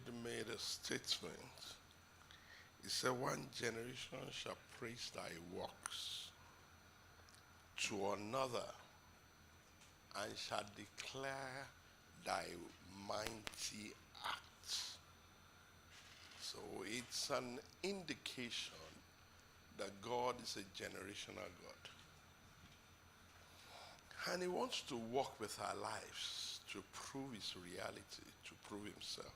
David made a statement. He said, one generation shall praise thy works to another and shall declare thy mighty acts. So it's an indication that God is a generational God. And he wants to work with our lives to prove his reality, to prove himself.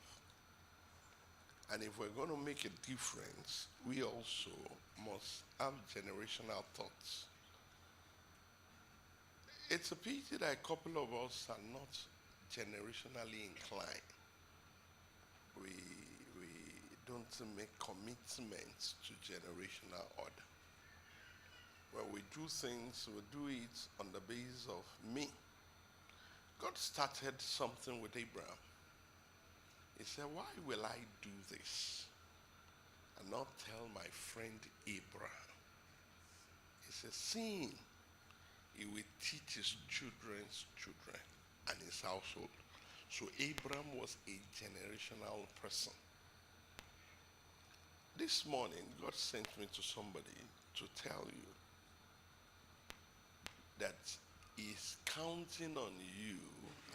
And if we're going to make a difference, we also must have generational thoughts. It's a pity that a couple of us are not generationally inclined. We don't make commitments to generational order. When we do things, we do it on the basis of me. God started something with Abraham. He said, why will I do this and not tell my friend Abraham? He said, seeing he will teach his children's children and his household. So Abraham was a generational person. This morning, God sent me to somebody to tell you that he's counting on you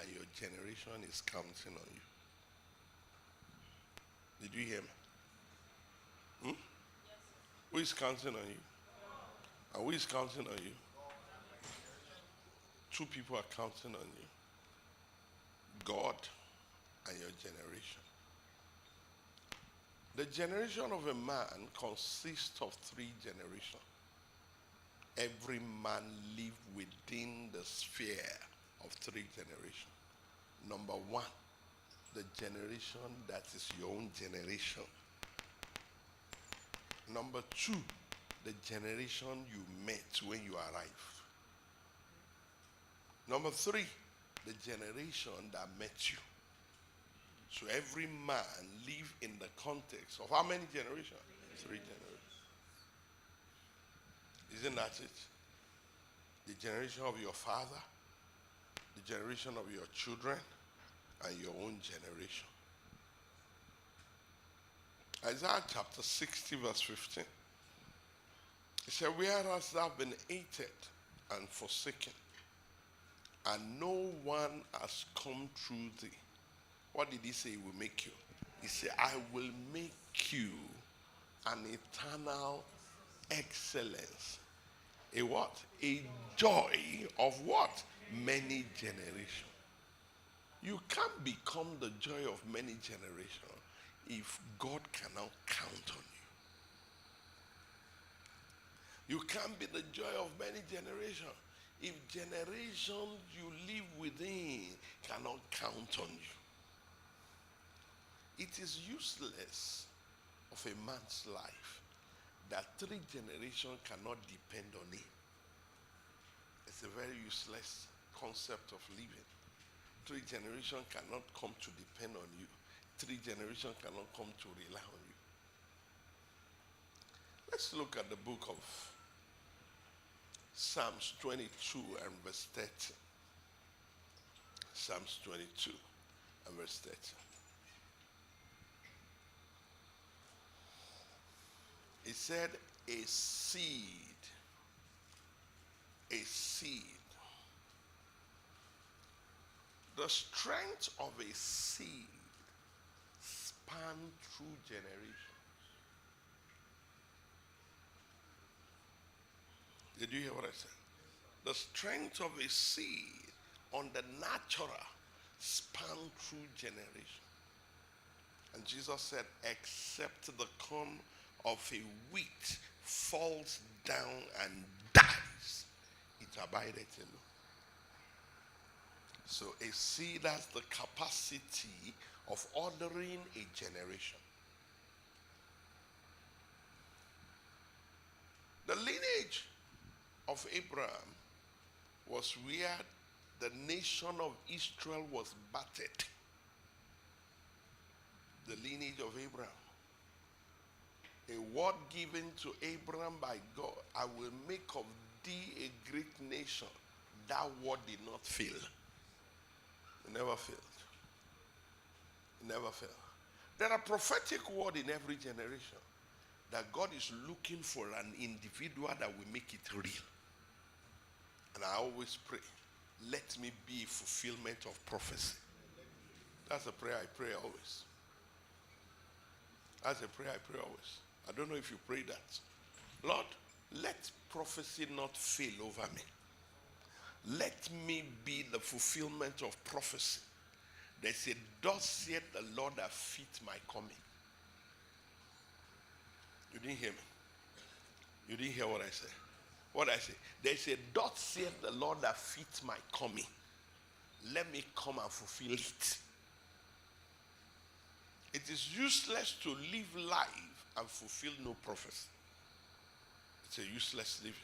and your generation is counting on you. Did you hear me? Yes. Who is counting on you? And who is counting on you? Two people are counting on you. God and your generation. The generation of a man consists of three generations. Every man lives within the sphere of three generations. Number one, the generation that is your own generation. Number two, the generation you met when you arrived. Number three, the generation that met you. So every man lives in the context of how many generations? Three generations. Isn't that it? The generation of your father, the generation of your children, and your own generation. Isaiah chapter 60 verse 15. It said, where hast thou been hated and forsaken, and no one has come through thee? What did he say he will make you? He said, I will make you an eternal excellence. A what? A joy of what? Many generations. You can't become the joy of many generations if God cannot count on you. You can't be the joy of many generations if generations you live within cannot count on you. It is useless of a man's life that three generations cannot depend on him. It's a very useless concept of living. Three generations cannot come to depend on you. Three generations cannot come to rely on you. Let's look at the book of Psalms 22 and verse 30. Psalms 22 and verse 30. It said, a seed. A seed. The strength of a seed span through generations. Did you hear what I said? The strength of a seed on the natural span through generations. And Jesus said, except the corn of a wheat falls down and dies, it abideth alone. So a seed has the capacity of ordering a generation. The lineage of Abraham was where the nation of Israel was battered. The lineage of Abraham. A word given to Abraham by God, I will make of thee a great nation. That word did not fail. It never failed. It never failed. There are prophetic word in every generation that God is looking for an individual that will make it real. And I always pray, let me be a fulfillment of prophecy. That's a prayer I pray always. That's a prayer I pray always. I don't know if you pray that. Lord, let prophecy not fail over me. Let me be the fulfillment of prophecy. They say, thus saith the Lord that fit my coming. You didn't hear me. You didn't hear what I said. What I say? They say, thus saith the Lord that fit my coming. Let me come and fulfill it. It is useless to live life and fulfill no prophecy. It's a useless living.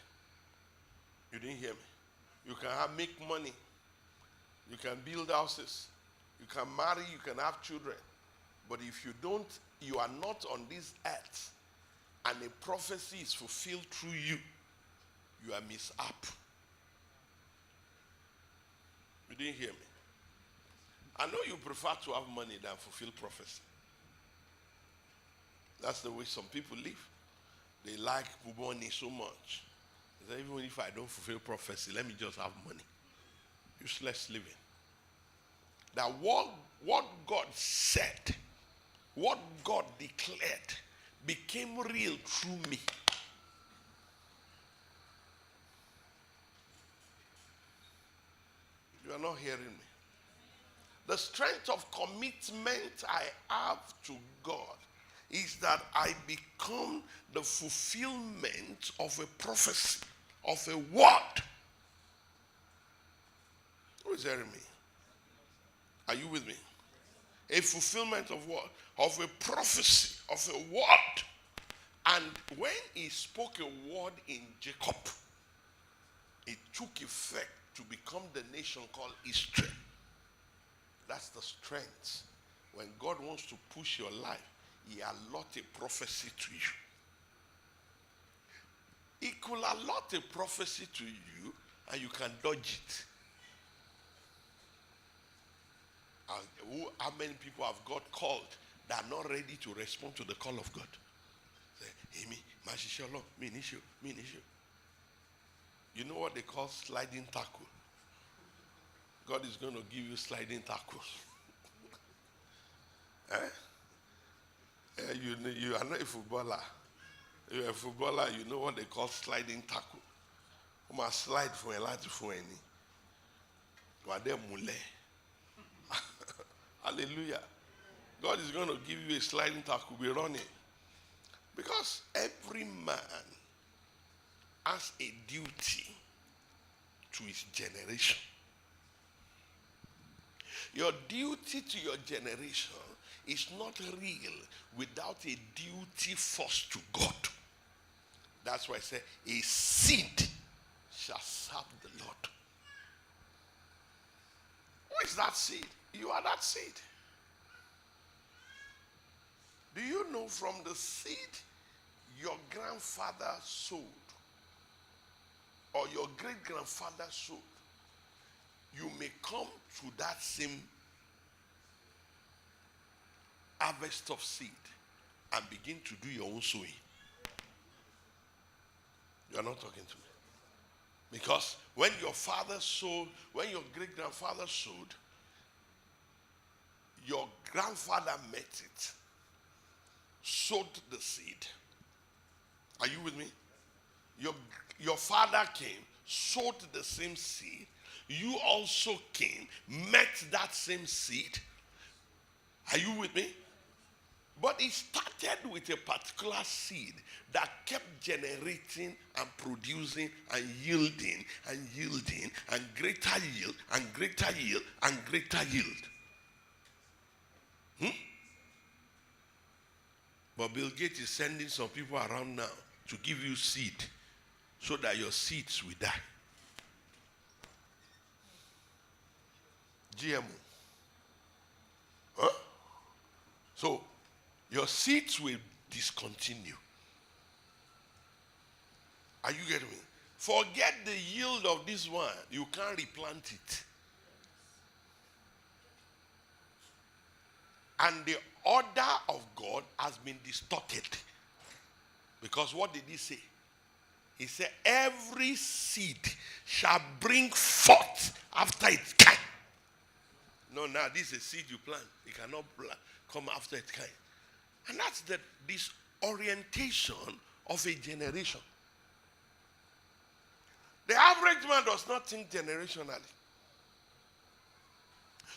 You didn't hear me. You can make money. You can build houses. You can marry. You can have children. But if you are not on this earth, and a prophecy is fulfilled through you, you are mishap. You didn't hear me. I know you prefer to have money than fulfill prophecy. That's the way some people live. They like money so much. They say, even if I don't fulfill prophecy, let me just have money. Useless living. That what God said, what God declared, became real through me. You are not hearing me. The strength of commitment I have to God is that I become the fulfillment of a prophecy, of a word. Who is hearing me? Are you with me? A fulfillment of what? Of a prophecy, of a word. And when he spoke a word in Jacob, it took effect to become the nation called Israel. That's the strength. When God wants to push your life, he allots a prophecy to you. He could allot a prophecy to you and you can dodge it. How many people have God called that are not ready to respond to the call of God? Say, hey, me, Mashisholo, me issue. You know what they call sliding tackle? God is going to give you sliding tackles. You are not a footballer. You're a footballer, you know what they call sliding tackle. You must slide from a lot to any. You are there, mule. Hallelujah. God is going to give you a sliding tackle, be running. Because every man has a duty to his generation. Your duty to your generation is not real without a duty first to God. That's why I say, a seed shall serve the Lord. Who is that seed? You are that seed. Do you know from the seed your grandfather sowed or your great-grandfather sowed, you may come to that same harvest of seed and begin to do your own sowing? You are not talking to me. Because when your father sowed, when your great-grandfather sowed, your grandfather met it, sowed the seed. Are you with me? Your father came, sowed the same seed. You also came, met that same seed. Are you with me? But it started with a particular seed that kept generating and producing and yielding and greater yield and greater yield and greater yield. But Bill Gates is sending some people around now to give you seed so that your seeds will die. GMO. Huh? So, your seeds will discontinue. Are you getting me? Forget the yield of this one. You can't replant it. And the order of God has been distorted. Because what did he say? He said, every seed shall bring forth after its kind. No, now this is a seed you plant. It cannot come after its kind. And that's the disorientation of a generation. The average man does not think generationally.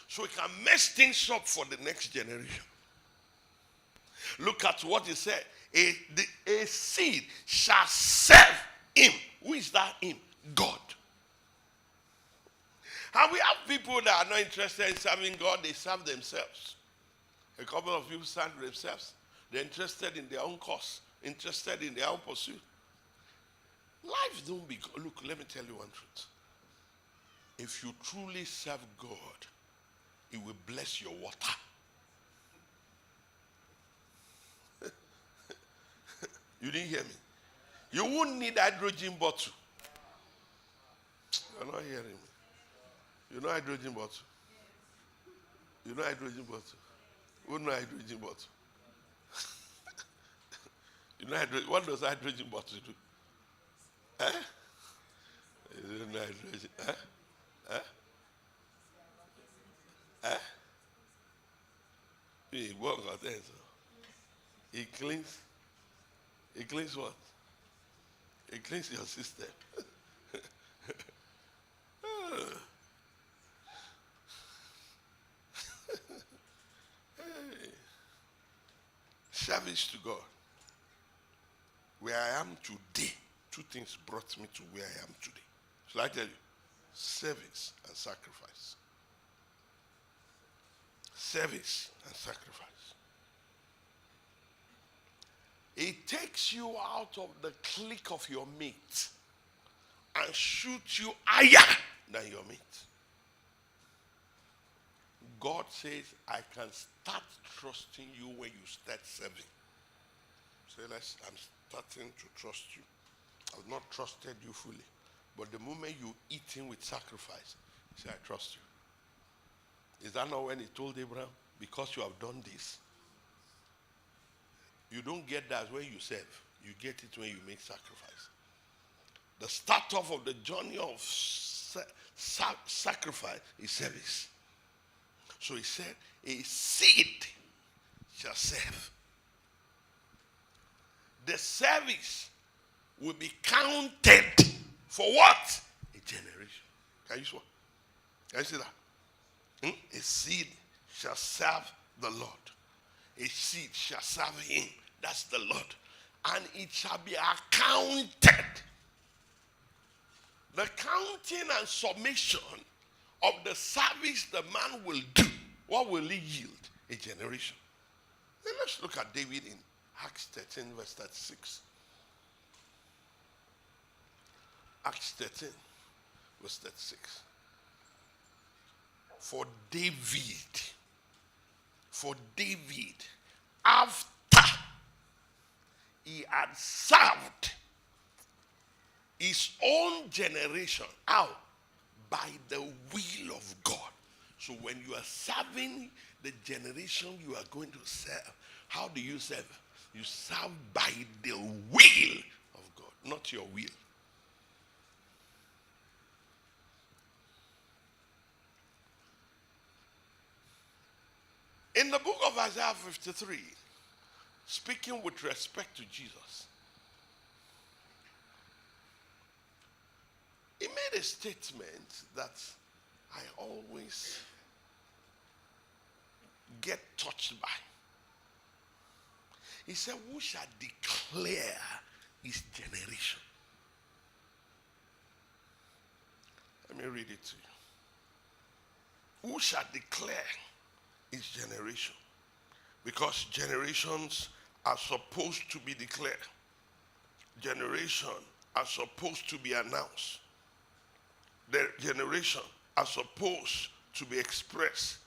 So he can mess things up for the next generation. Look at what he said. A seed shall serve him. Who is that him? God. And we have people that are not interested in serving God. They serve themselves. A couple of people serve themselves. They're interested in their own cause. Interested in their own pursuit. Life don't be... Look, let me tell you one truth. If you truly serve God, He will bless your water. You didn't hear me? You won't need hydrogen bottle. You're not hearing me. You know hydrogen bottle? You know hydrogen bottle? Who know hydrogen bottle? You know hydrogen, what does hydrogen bottle do? Eh? You don't know hydrogen. Eh? Eh? Eh? He works on that. He cleans. He cleans what? He cleans your system. Hey. Service to God. Where I am today, two things brought me to where I am today. Shall I tell you? Service and sacrifice. Service and sacrifice. It takes you out of the clique of your mate and shoots you higher than your mate. God says, I can start trusting you when you start serving. Say, I'm starting to trust you. I've not trusted you fully. But the moment you eat him with sacrifice, he said, I trust you. Is that not when he told Abraham, because you have done this? You don't get that when you serve. You get it when you make sacrifice. The start off of the journey of sacrifice is service. So he said, a seed shall serve. The service will be counted for what? A generation. Can you see what? Can you see that? A seed shall serve the Lord. A seed shall serve him. That's the Lord. And it shall be accounted. The counting and summation of the service the man will do, what will he yield? A generation. Then let's look at David in Acts 13 verse 36. Acts 13 verse 36. For David, after he had served his own generation, how? By the will of God. So when you are serving the generation you are going to serve, how do you serve? You serve by the will of God, not your will. In the book of Isaiah 53, speaking with respect to Jesus, he made a statement that I always get touched by. He said, who shall declare his generation? Let me read it to you. Who shall declare his generation? Because generations are supposed to be declared. Generation are supposed to be announced. The generation are supposed to be expressed.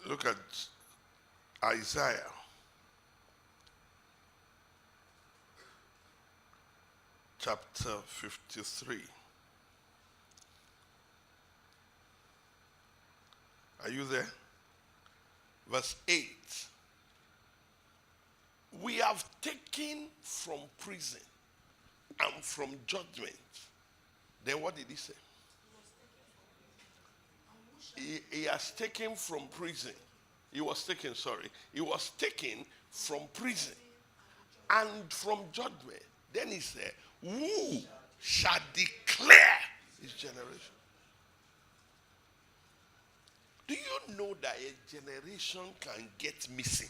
Look at Isaiah chapter 53. Are you there? Verse 8. We have taken from prison and from judgment. Then what did he say? He has taken from prison. He was taken from prison and from judgment. Then he said, who shall declare his generation? Do you know that a generation can get missing?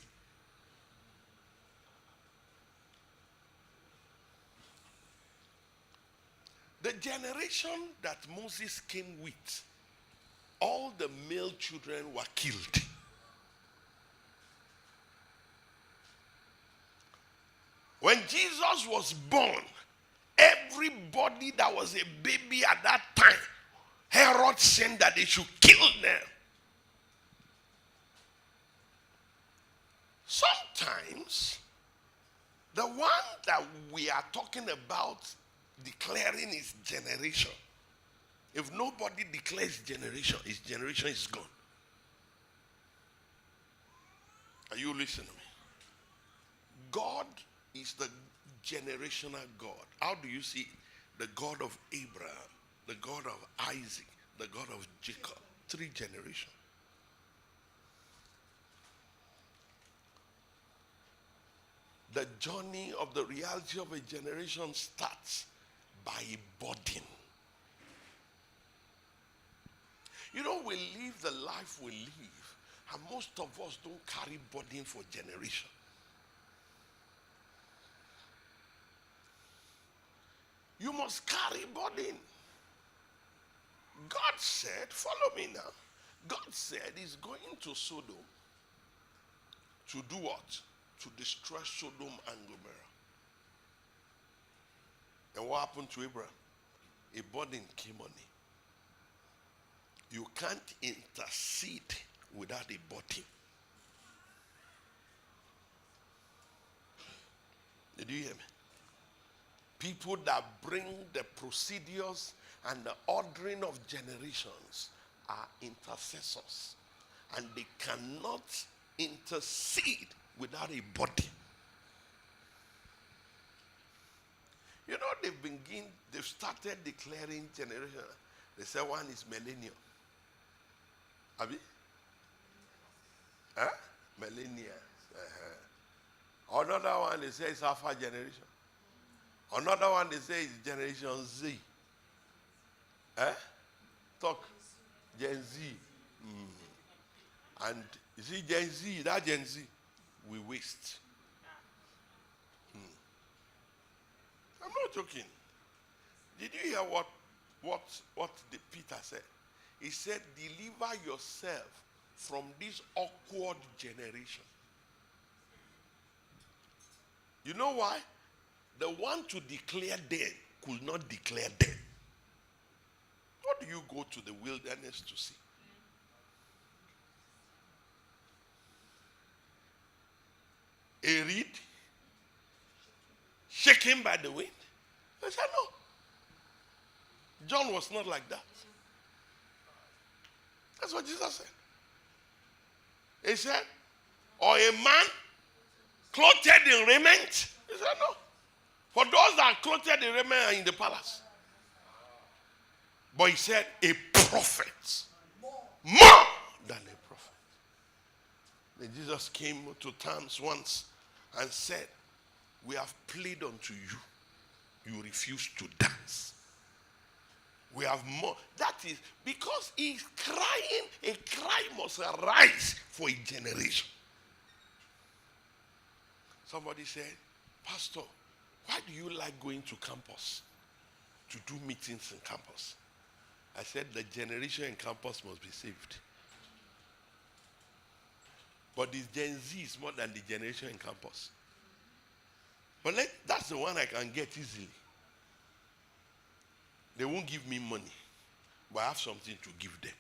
The generation that Moses came with, all the male children were killed. When Jesus was born, everybody that was a baby at that time, Herod sent that they should kill them. Sometimes, the one that we are talking about declaring his generation, if nobody declares generation, his generation is gone. Are you listening to me? God is the generational God. How do you see it? The God of Abraham, the God of Isaac, the God of Jacob. 3 generations. The journey of the reality of a generation starts by a burden. You know, we live the life we live, and most of us don't carry burden for generation. You must carry burden. God said, follow me now. God said he's going to Sodom to do what? To destroy Sodom and Gomorrah. And what happened to Abraham? A burden came on him. You can't intercede without a burden. Did you hear me? People that bring the procedures and the ordering of generations are intercessors. And they cannot intercede without a body. You know, they've started declaring generation. They say one is millennium. Abi? Huh? Millennium. Another one they say is Alpha generation. Another one they say is Generation Z. Talk. Gen Z. And you see Gen Z, that Gen Z, we waste. I'm not joking. Did you hear what the Peter said? He said, deliver yourself from this awkward generation. You know why? The one to declare them could not declare them. What do you go to the wilderness to see? A reed shaken by the wind? I said, no. John was not like that. That's what Jesus said. He said, or a man clothed in raiment? He said, no. For those that are clothed in raiment are in the palace. But he said, a prophet. More than a prophet. Then Jesus came to terms once and said, we have played unto you. You refuse to dance. We have more. That is because he's crying. A cry must arise for a generation. Somebody said, Pastor, why do you like going to campus to do meetings in campus? I said the generation in campus must be saved. But the Gen Z is more than the generation in campus. But that's the one I can get easily. They won't give me money, but I have something to give them.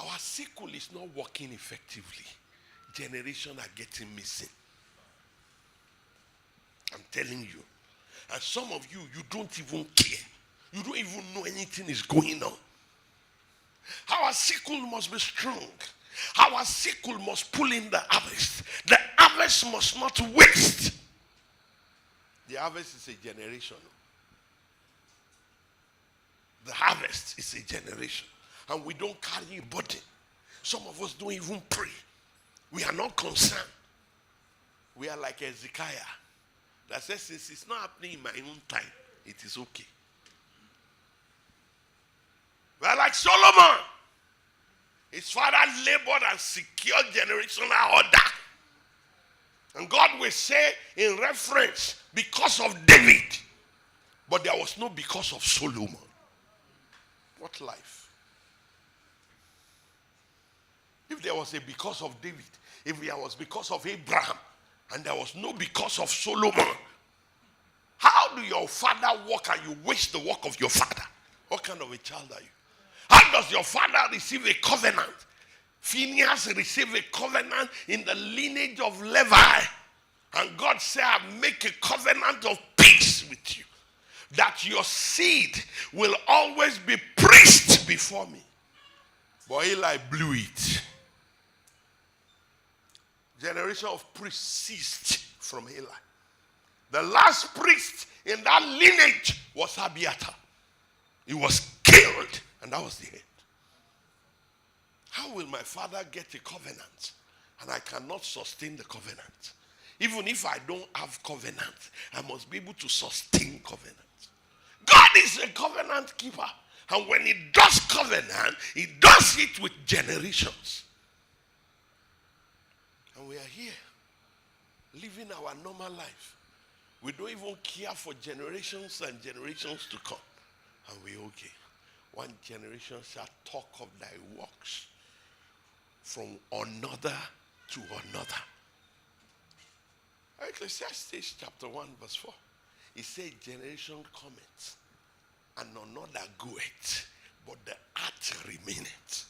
Our sickle is not working effectively. Generations are getting missing. I'm telling you. And some of you, you don't even care. You don't even know anything is going on. Our sickle must be strong. Our sickle must pull in the harvest. The harvest must not waste. The harvest is a generation. The harvest is a generation. And we don't carry a burden. Some of us don't even pray. We are not concerned. We are like Hezekiah that says, since it's not happening in my own time, it is okay. We are like Solomon. His father labored and secured generational order. And God will say in reference, because of David. But there was no because of Solomon. What life? If there was a because of David, if there was because of Abraham, and there was no because of Solomon, how do your father walk and you waste the work of your father? What kind of a child are you? How does your father receive a covenant? Phineas received a covenant in the lineage of Levi. And God said, I make a covenant of peace with you, that your seed will always be priest before me. But Eli blew it. Generation of priests ceased from Eli. The last priest in that lineage was Abiathar. He was killed, and that was the end. How will my father get a covenant and I cannot sustain the covenant? Even if I don't have covenant, I must be able to sustain covenant. God is a covenant keeper. And when he does covenant, he does it with generations. And we are here, living our normal life. We don't even care for generations and generations to come. And we're okay. One generation shall talk of thy works from another to another. Ecclesiastes chapter 1 verse 4. It says, generation cometh and another goeth, but the earth remaineth.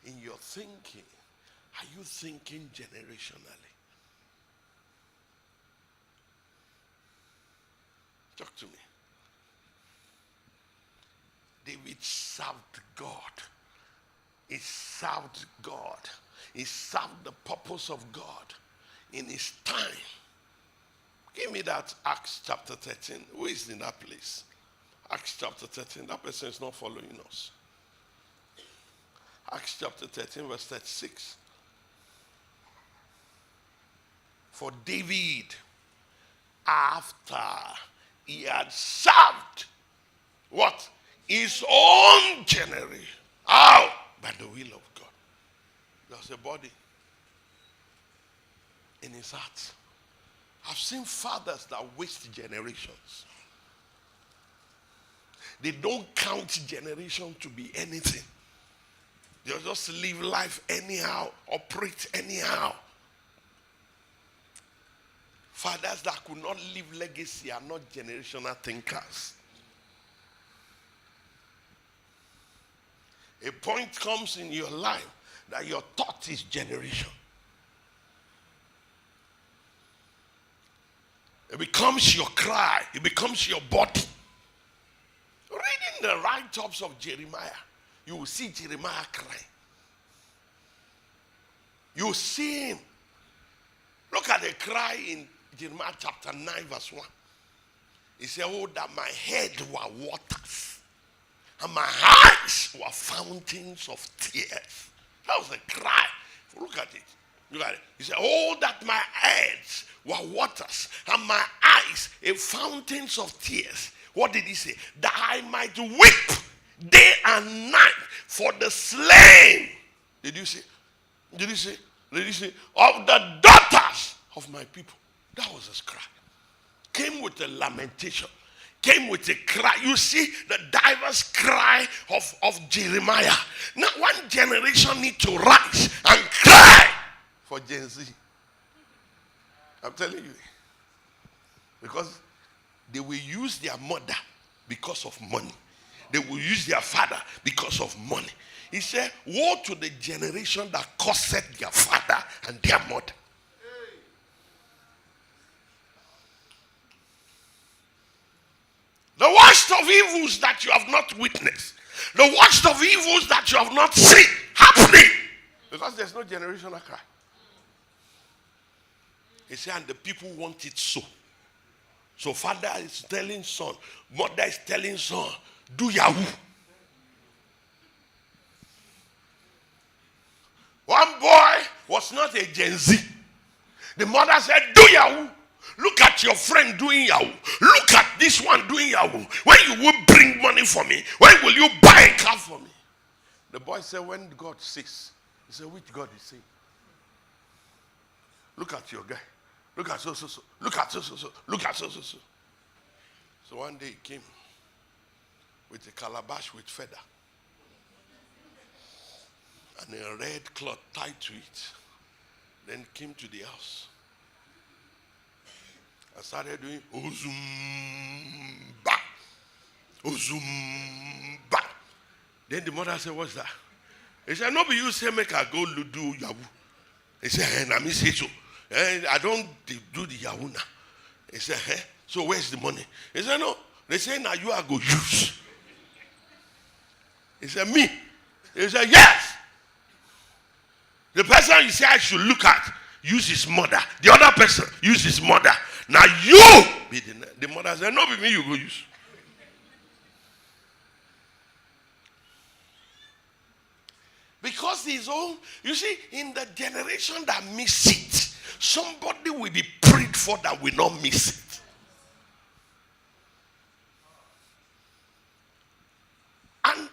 In your thinking, are you thinking generationally? Talk to me. David served God. He served God. He served the purpose of God in his time. Give me that Acts chapter 13. Who is in that place? Acts chapter 13. That person is not following us. Acts chapter 13 verse 36. For David, after he had served what? His own generation. How? By the will of God. There's a body in his heart. I've seen fathers that waste generations. They don't count generation to be anything. They just live life anyhow, operate anyhow. Fathers that could not leave legacy are not generational thinkers. A point comes in your life that your thought is generation. It becomes your cry. It becomes your body. Reading the write-ups of Jeremiah, you will see Jeremiah crying. You will see him. Look at the cry in Jeremiah chapter 9 verse 1. He said, oh, that my head were waters and my eyes were fountains of tears. That was a cry. Look at it. Look at it. He said, oh, that my eyes were waters and my eyes a fountains of tears. What did he say? That I might weep day and night for the slain. Did you see? Did you see? Did you see? Of the daughters of my people. That was his cry. Came with a lamentation. Came with a cry. You see the diverse cry of Jeremiah. Now one generation need to rise and cry for Gen Z. I'm telling you. Because they will use their mother because of money. They will use their father because of money. He said, woe to the generation that cursed their father and their mother. The worst worst of evils that you have not witnessed, the worst of evils that you have not seen happening, because there's no generational cry. He said, and the people want it so. So father is telling son, mother is telling son, do Yahoo. One boy was not a Gen Z. The mother said, do Yahoo. Look at your friend doing Yahoo. Look at this one doing Yahoo. When you will bring money for me? When will you buy a car for me? The boy said, when God says. He said, which God is saying? Look at your guy. Look at so. Look at so. Look at so. So one day he came with a calabash with feather and a red cloth tied to it. Then came to the house. I started doing Ozumba. Ozumba. Then the mother said, what's that? He said, no, but you say make I go do Yahoo. He said, I say so. I don't do the Yahoo now. He said, so where's the money? He said, no. They say now you are going to use. He said, me? He said, yes. The person you say I should look at, use his mother. The other person, use his mother. Now you be the mother said, no, be me, you go use. Because his own, you see, in the generation that miss it, somebody will be prayed for that will not miss it. And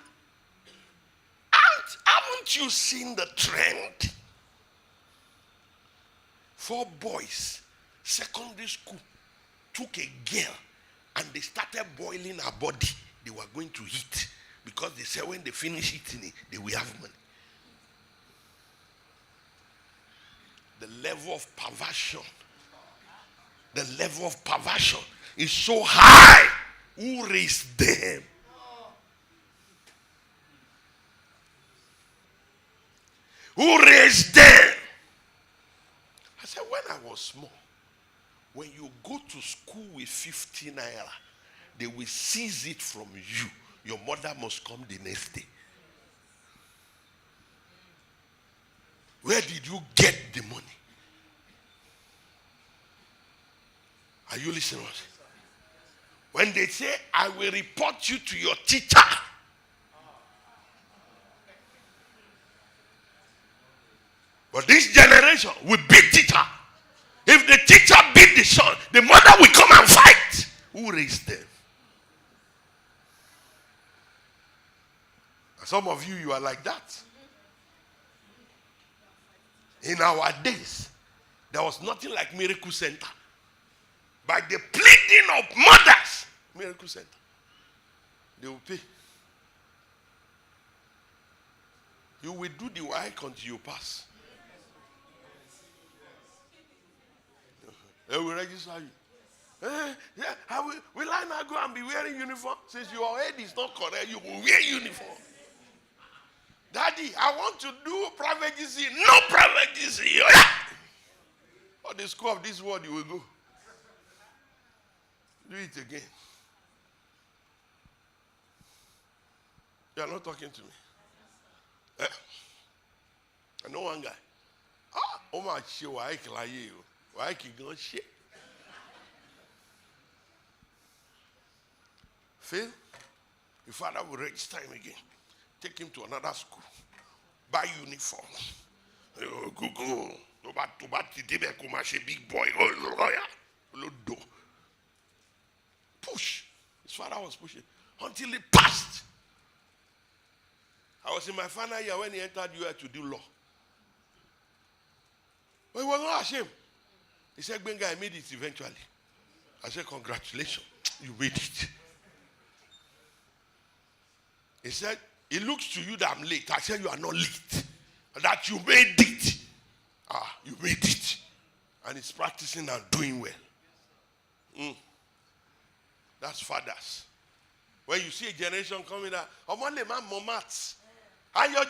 haven't you seen the trend? 4 boys, secondary school, took a girl and they started boiling her body. They were going to eat because they said when they finish eating it, they will have money. The level of perversion is so high. Who raised them? Who raised them? I said, when I was small, when you go to school with 50 naira, they will seize it from you. Your mother must come the next day. Where did you get the money? Are you listening? When they say, I will report you to your teacher. But this generation will beat teacher. If the teacher beat the son, the mother will come and fight. Who raised them? And some of you, you are like that. In our days, there was nothing like Miracle Center. By the pleading of mothers, Miracle Center, they will pay. You will do the work until you pass. They will register you. Will I not go and be wearing uniform? Since your head is not correct, you will wear uniform. Daddy, I want to do private GC. No private GC. Or the school of this world, you will go. Do it again. You are not talking to me. I know one guy. Oh my shit, why can I hear you? Why can you go shit? Phil, your father will register him again. Take him to another school. Buy uniform. Go. Big boy. Push. His father was pushing until he passed. I was in my final year when he entered US to do law. But he was not ashamed. He said, Gbenga, I made it eventually. I said, congratulations, you made it. He said, it looks to you that I'm late. I said, you are not late. That you made it. You made it. And he's practicing and doing well. That's fathers. When you see a generation coming out, maths. And your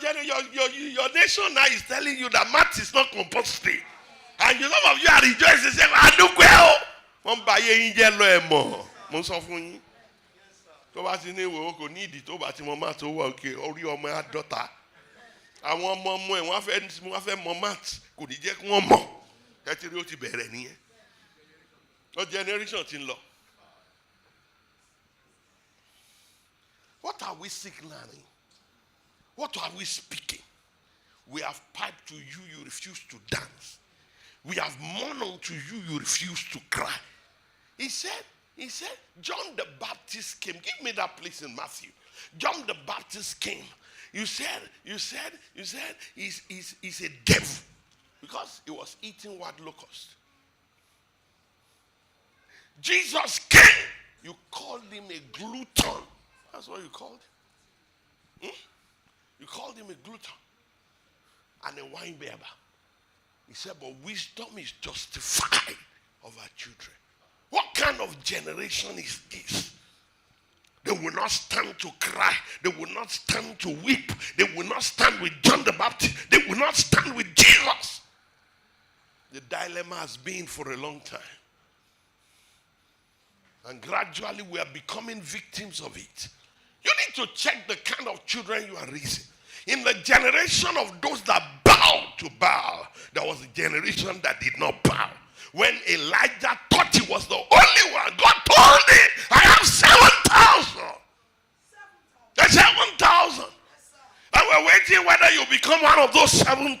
nation now is telling you that maths is not compulsory. And some of you are rejoicing and saying, I do well. tó bá ti ní ìwé kò ní ìdí tó bá ti mọ math tó wà òkè orí ọmọ àdọ́ta àwọn ọmọ ẹ̀ wọ́n fẹ́ mọ math kò ní jẹ́ kí wọ́n mọ̀ ẹ ti rí ó ti bẹ̀rẹ̀ nìyẹn ọ generation ti ń lọ. What are we signaling? What are we speaking? We have piped to you, you refuse to dance. We have mourned unto you, you refuse to cry. He said, John the Baptist came. Give me that place in Matthew. John the Baptist came. You said he's a devil because he was eating what locust. Jesus came. You called him a glutton. That's what you called him. You called him a glutton and a wine bibber. He said, but wisdom is justified of our children. What kind of generation is this? They will not stand to cry. They will not stand to weep. They will not stand with John the Baptist. They will not stand with Jesus. The dilemma has been for a long time. And gradually we are becoming victims of it. You need to check the kind of children you are raising. In the generation of those that bowed to Baal, there was a generation that did not bow. When Elijah thought he was the only one, God told him, I have 7,000. There's 7,000. And we're waiting whether you become one of those 7,000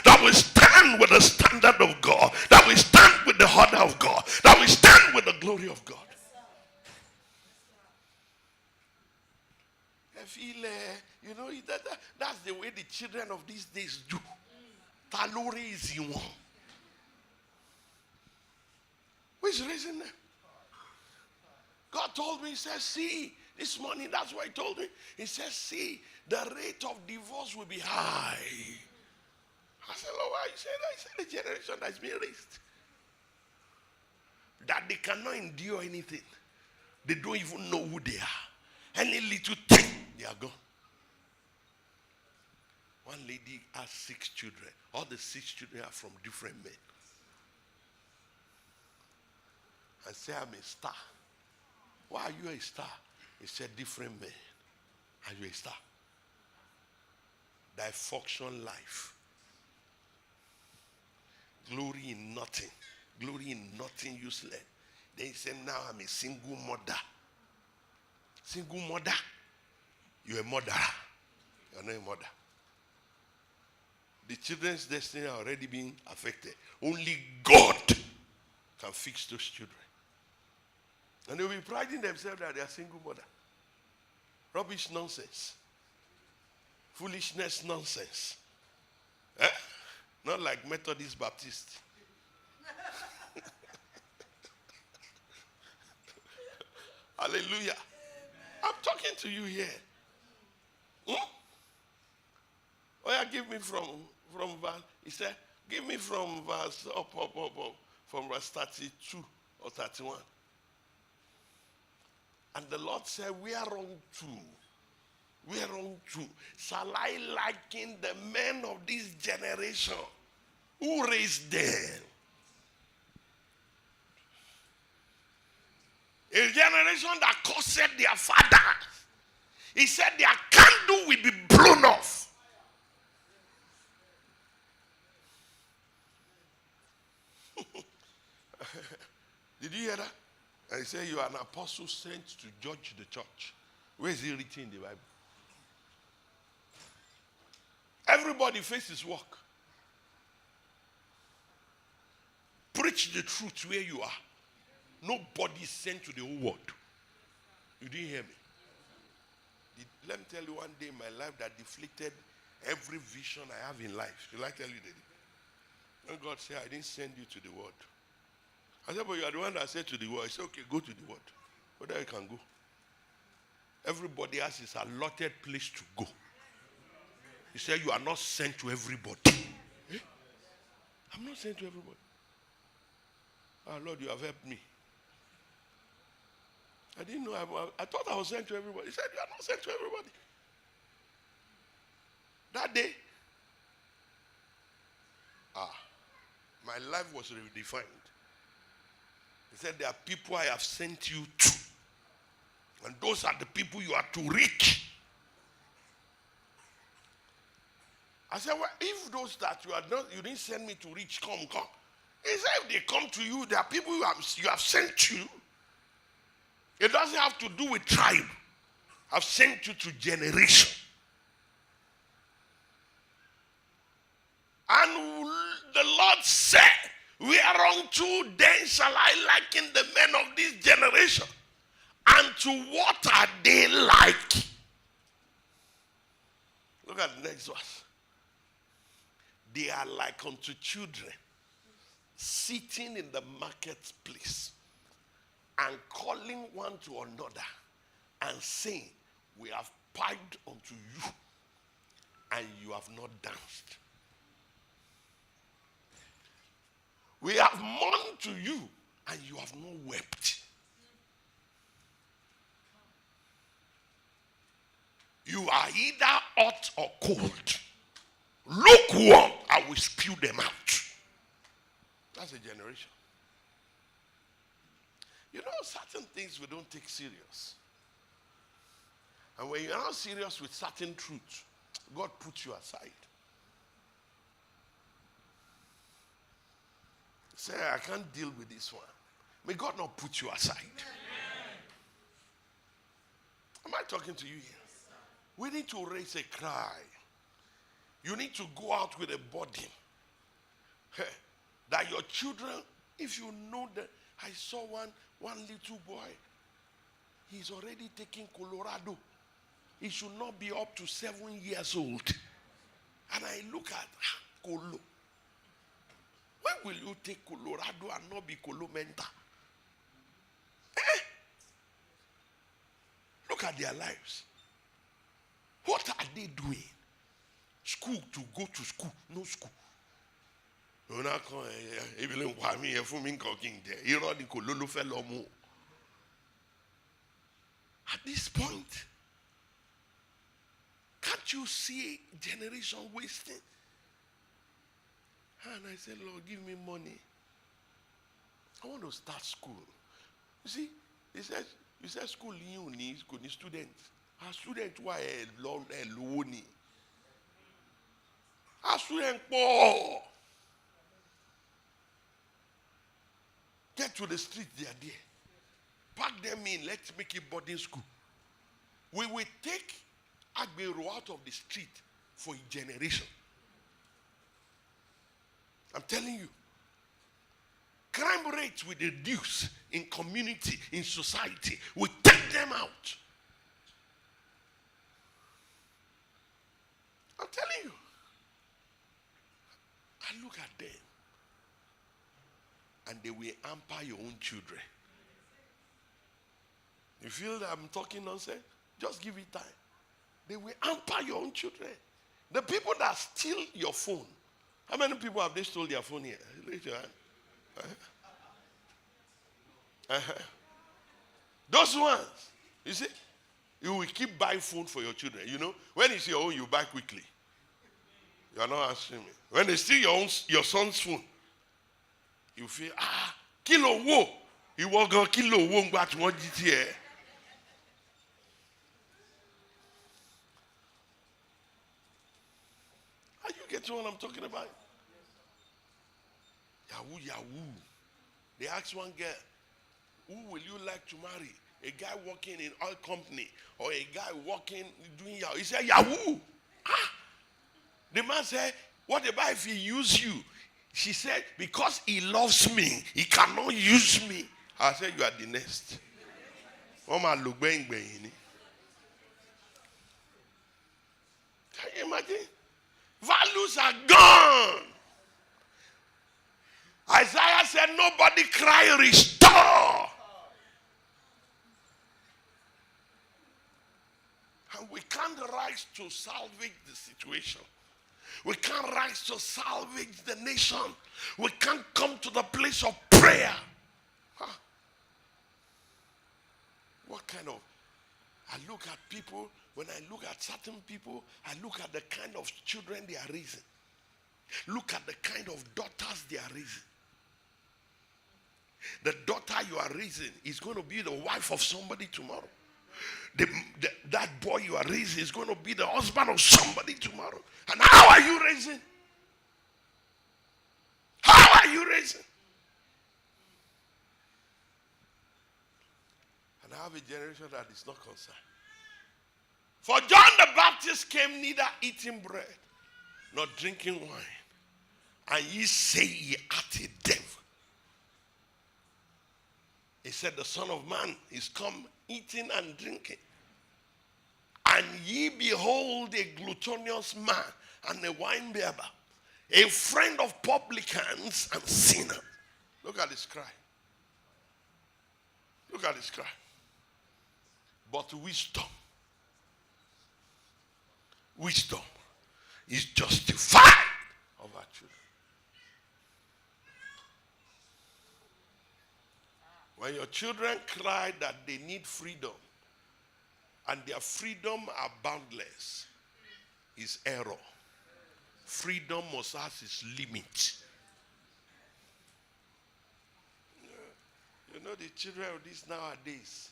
that will stand with the standard of God, that will stand with the honor of God, that will stand with the glory of God. I feel, that's the way the children of these days do. Talori is you one. Which reason? God told me, he says, see, this morning, that's what he told me. He says, see, the rate of divorce will be high. I said, Lord, why you say that? He said, the generation that's been raised. That they cannot endure anything. They don't even know who they are. Any little thing, they are gone. One lady has 6 children. All the 6 children are from different men. And say, I'm a star. Why are you a star? He said, different men. And you're a star. Thy function life. Glory in nothing. Glory in nothing useless. Then he said, now I'm a single mother. Single mother? You're a mother. You're not a mother. The children's destiny are already being affected. Only God can fix those children. And they'll be priding themselves that they are single mother. Rubbish nonsense. Foolishness nonsense. Not like Methodist Baptist. Hallelujah. I'm talking to you here. Oh yeah, give me from verse. He said, give me from verse up, from verse 32 or 31. And the Lord said, whereunto shall I liken the men of this generation who raised them? A generation that cursed their fathers. He said their candle will be blown off. Did you hear that? And he said, you are an apostle sent to judge the church. Where is it written in the Bible? Everybody faces work. Preach the truth where you are. Nobody is sent to the whole world. You didn't hear me? Let me tell you one day in my life that deflated every vision I have in life. Shall I tell you that? When God said, I didn't send you to the world. I said, but you are the one that said to the world. I said, okay, go to the world. But there you can go. Everybody has his allotted place to go. He said, you are not sent to everybody. Eh? I'm not sent to everybody. Ah, Lord, you have helped me. I didn't know. I thought I was sent to everybody. He said, you are not sent to everybody. That day, my life was redefined. He said, there are people I have sent you to. And those are the people you are to reach. I said, well, if those that you didn't send me to reach come. He said, if they come to you, there are people you have sent to. It doesn't have to do with tribe. I've sent you to generation. And the Lord said, whereunto then shall I liken the men of this generation? And to what are they like? Look at the next verse. They are like unto children sitting in the marketplace and calling one to another and saying, we have piped unto you and you have not danced. We have mourned to you and you have not wept. You are either hot or cold. Lukewarm, I will spew them out. That's a generation. You know, certain things we don't take serious. And when you're not serious with certain truths, God puts you aside. Say, I can't deal with this one. May God not put you aside. Am I talking to you here? We need to raise a cry. You need to go out with a burden. That your children, if you know that, I saw one little boy. He's already taking Colorado. He should not be up to 7 years old. And I look at Colo. When will you take Colorado and not be Colomenta? Look at their lives. What are they doing? School, to go to school, no school. At this point, can't you see generation wasting? And I said, Lord, give me money. I want to start school. You see, he said school needs students. Our students who are alone. Our students poor. Get to the street, they are there. Pack them in, let's make it boarding school. We will take Agbero out of the street for a generation. I'm telling you. Crime rates will reduce in community, in society. We take them out. I'm telling you. I look at them. And they will hamper your own children. You feel that I'm talking nonsense? Just give it time. They will hamper your own children. The people that steal your phone. How many people have they stole their phone here? Raise your hand. Those ones. You see? You will keep buying phone for your children. You know, when it's your own, you buy quickly. You are not answering me. When they steal your son's phone, you feel, kilo wo. You walk on kilo wo ngba tí wọ́n jí tiẹ̀. Are you getting what I'm talking about? Yahoo, Yahoo. They asked one girl, who will you like to marry? A guy working in oil company or a guy working doing Yahoo? He said, Yahoo. The man said, what about if he use you? She said, because he loves me, he cannot use me. I said, you are the next. Can you imagine? Values are gone. Isaiah said, nobody cry, restore. And we can't rise to salvage the situation. We can't rise to salvage the nation. We can't come to the place of prayer. What kind of... I look at people, when I look at certain people, I look at the kind of children they are raising. Look at the kind of daughters they are raising. The daughter you are raising is going to be the wife of somebody tomorrow. That boy you are raising is going to be the husband of somebody tomorrow. And how are you raising? How are you raising? And I have a generation that is not concerned. For John the Baptist came neither eating bread nor drinking wine. And ye say ye art a devil. He said the Son of Man is come eating and drinking. And ye behold a gluttonous man and a winebibber, a friend of publicans and sinners. Look at this cry. Look at this cry. But wisdom is justified of our children. When your children cry that they need freedom and their freedom are boundless, is error. Freedom must have its limit. You know the children of this nowadays,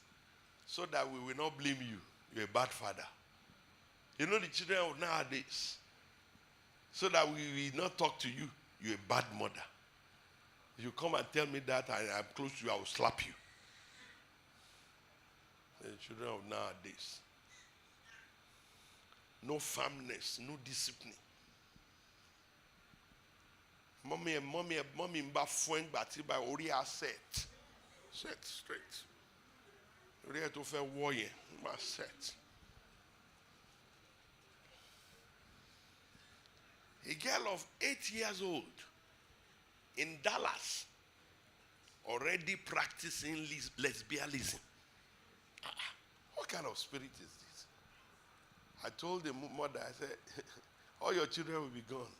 so that we will not blame you. You're a bad father. You know the children of nowadays, so that we will not talk to you. You're a bad mother. If you come and tell me that I'm close to you, I will slap you. The children of nowadays. No firmness, no discipline. Mommy, mba fuen bati by ori set. Set straight. Ori to fe warrior, mba set. A girl of 8 years old in Dallas already practicing lesbianism. What kind of spirit is this? I told the mother, I said, all your children will be gone.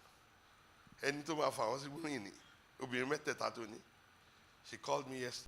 And she called me yesterday.